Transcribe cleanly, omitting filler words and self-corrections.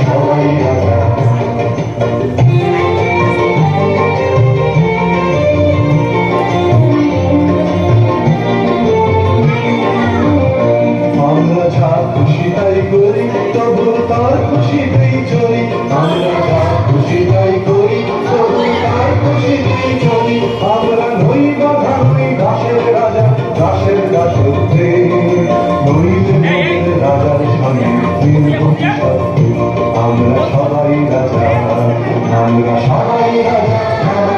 সবাই রাজা। আমরা যা খুশি তাই করি, তবু তার খুশিতেই চলি। আমরা যা খুশি তাই করি, তবু তার খুশিতেই চলি। আমরা নই বাধা, নই দাসের রাজা, দাসের দাসত্বে। নইলে রাজার স্বামী, আমরা সবাই